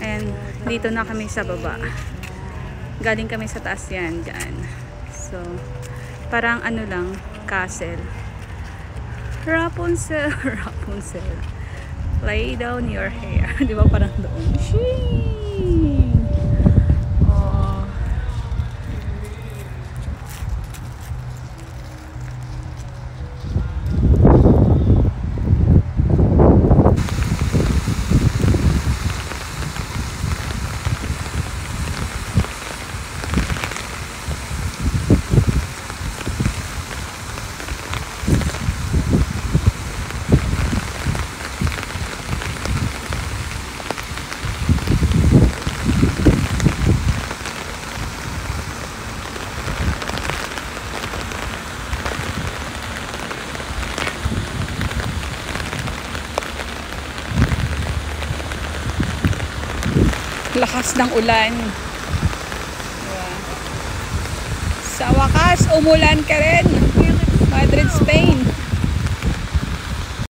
And dito na kami sa baba. Galing kami sa taas yan dyan. So, parang ano lang, castle. Rapunzel, Rapunzel. Lay down your hair. Di ba parang doon? Shing! Oh. Lakas ng ulan. Diba? Sa wakas, umulan ka rin. Madrid, Spain.